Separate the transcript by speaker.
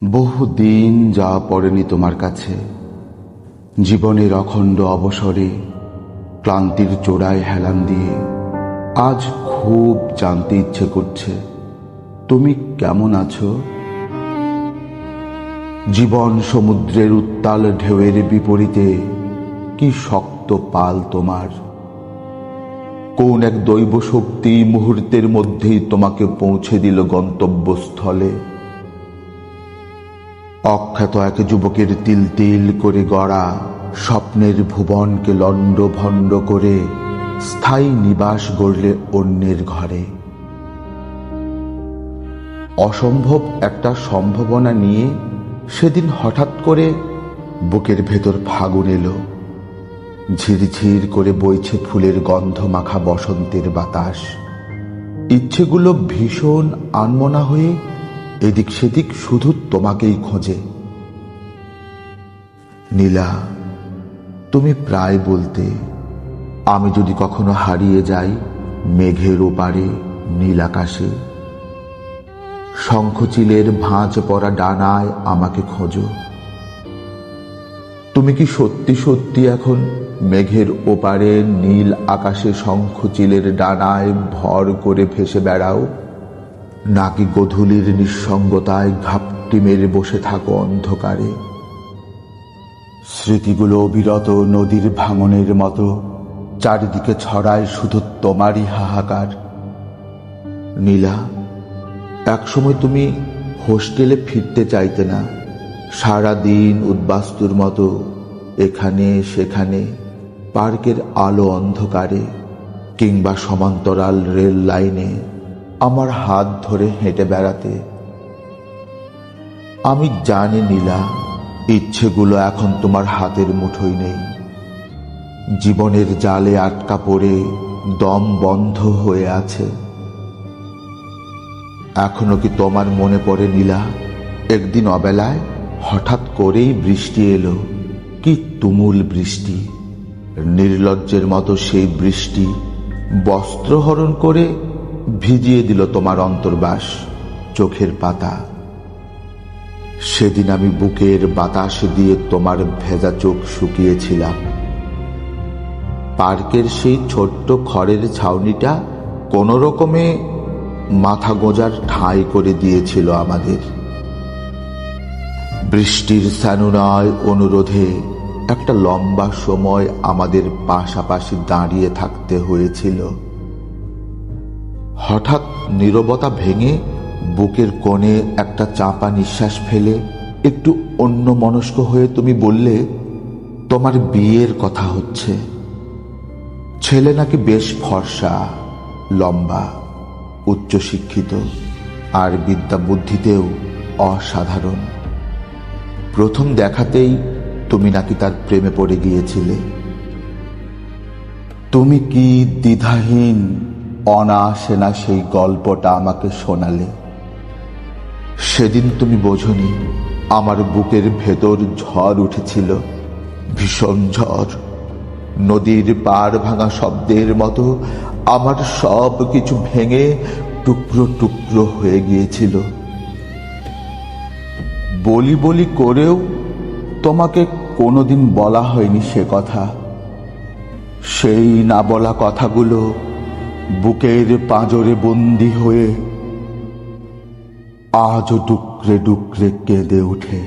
Speaker 1: বহুদিন যা পড়েনি তোমার কাছে, জীবনের অখণ্ড অবসরে ক্লান্তির চোড়ায় হেলান দিয়ে আজ খুব জানতে ইচ্ছে করছে তুমি কেমন আছো। জীবন সমুদ্রের উত্তাল ঢেউয়ের বিপরীতে কি শক্ত পাল তোমার। কোন এক দৈব শক্তি মুহূর্তের মধ্যেই তোমাকে পৌঁছে দিল গন্তব্যস্থলে। অখ্যাত এক যুবকের তিল তিল করে গড়া স্বপ্নের ভুবনকে লণ্ডভণ্ড করে স্থায়ী নিবাস গড়লে অন্যের ঘরে। অসম্ভব একটা সম্ভাবনা নিয়ে সেদিন হঠাৎ করে বুকের ভেতর ফাগুন এলো। ঝিরঝির করে বইছে ফুলের গন্ধ মাখা বসন্তের বাতাস। ইচ্ছেগুলো ভীষণ আনমনা হয়ে এদিক সেদিক শুধু তোমাকেই খোঁজে। নীলা, তুমি প্রায় বলতে, আমি যদি কখনো হারিয়ে যাই মেঘের ওপারে নীল আকাশে, শঙ্খচিলের ভাঁজ পড়া ডানায় আমাকে খোঁজো। তুমি কি সত্যি সত্যি এখন মেঘের ওপারে নীল আকাশে শঙ্খচিলের ডানায় ভর করে ভেসে বেড়াও, নাকি গোধূলির নিঃসঙ্গতায় ঘাপটি মেরে বসে থাকো অন্ধকারে? স্মৃতিগুলো অবিরত নদীর ভাঙনের মতো চারিদিকে ছড়ায় শুধু তোমারই হাহাকার। নীলা, একসময় তুমি হোস্টেলে ফিরতে চাইতে না। সারাদিন উদ্বাস্তুর মতো এখানে সেখানে পার্কের আলো অন্ধকারে কিংবা সমান্তরাল রেল লাইনে আমার হাত ধরে হেঁটে বেড়াতে। আমি জানি নীলা, ইচ্ছেগুলো এখন তোমার হাতের মুঠোয় নেই। জীবনের জালে আটকা পড়ে দম বন্ধ হয়ে আছে। এখনো কি তোমার মনে পড়ে নীলা, একদিন অবেলায় হঠাৎ করেই বৃষ্টি এলো, কি তুমুল বৃষ্টি। নির্লজ্জের মতো সেই বৃষ্টি বস্ত্রহরণ করে ভিজিয়ে দিল তোমার অন্তর্বাস, চোখের পাতা। সেদিন আমি বুকের বাতাস দিয়ে তোমার ভেজা চোখ শুকিয়েছিলাম। পার্কের সেই ছোট্ট খড়ের ছাউনিটা কোনো রকমে মাথা গোঁজার ঠাঁই করে দিয়েছিল আমাদের। বৃষ্টির স্যানুনায় অনুরোধে একটা লম্বা সময় আমাদের পাশাপাশি দাঁড়িয়ে থাকতে হয়েছিল। হঠাৎ নীরবতা ভেঙে বুকের কোণে একটা চাপা নিঃশ্বাস ফেলে একটু অন্যমনস্ক হয়ে তুমি বললে, তোমার বিয়ের কথা হচ্ছে। ছেলে নাকি বেশ ফর্সা, লম্বা, উচ্চশিক্ষিত আর বিদ্যা বুদ্ধিতেও অসাধারণ। প্রথম দেখাতেই তুমি নাকি তার প্রেমে পড়ে গিয়েছিলে। তুমি কি দ্বিধাহীন অনাসেনা সেই গল্পটা আমাকে শোনালে। সেদিন তুমি বোঝনি আমার বুকের ভেতর ঝড় উঠেছিল, ভীষণ ঝড়। নদীর পাড় ভাঙা শব্দের মতো আমার সব কিছু ভেঙে টুকরো টুকরো হয়ে গিয়েছিল। বলি বলি করেও তোমাকে কোনোদিন বলা হয়নি সে কথা। সেই না বলা কথাগুলো বুকের পাঁজরে বন্দী হয়ে আজও ডুকরে ডুকরে কেঁদে ওঠে।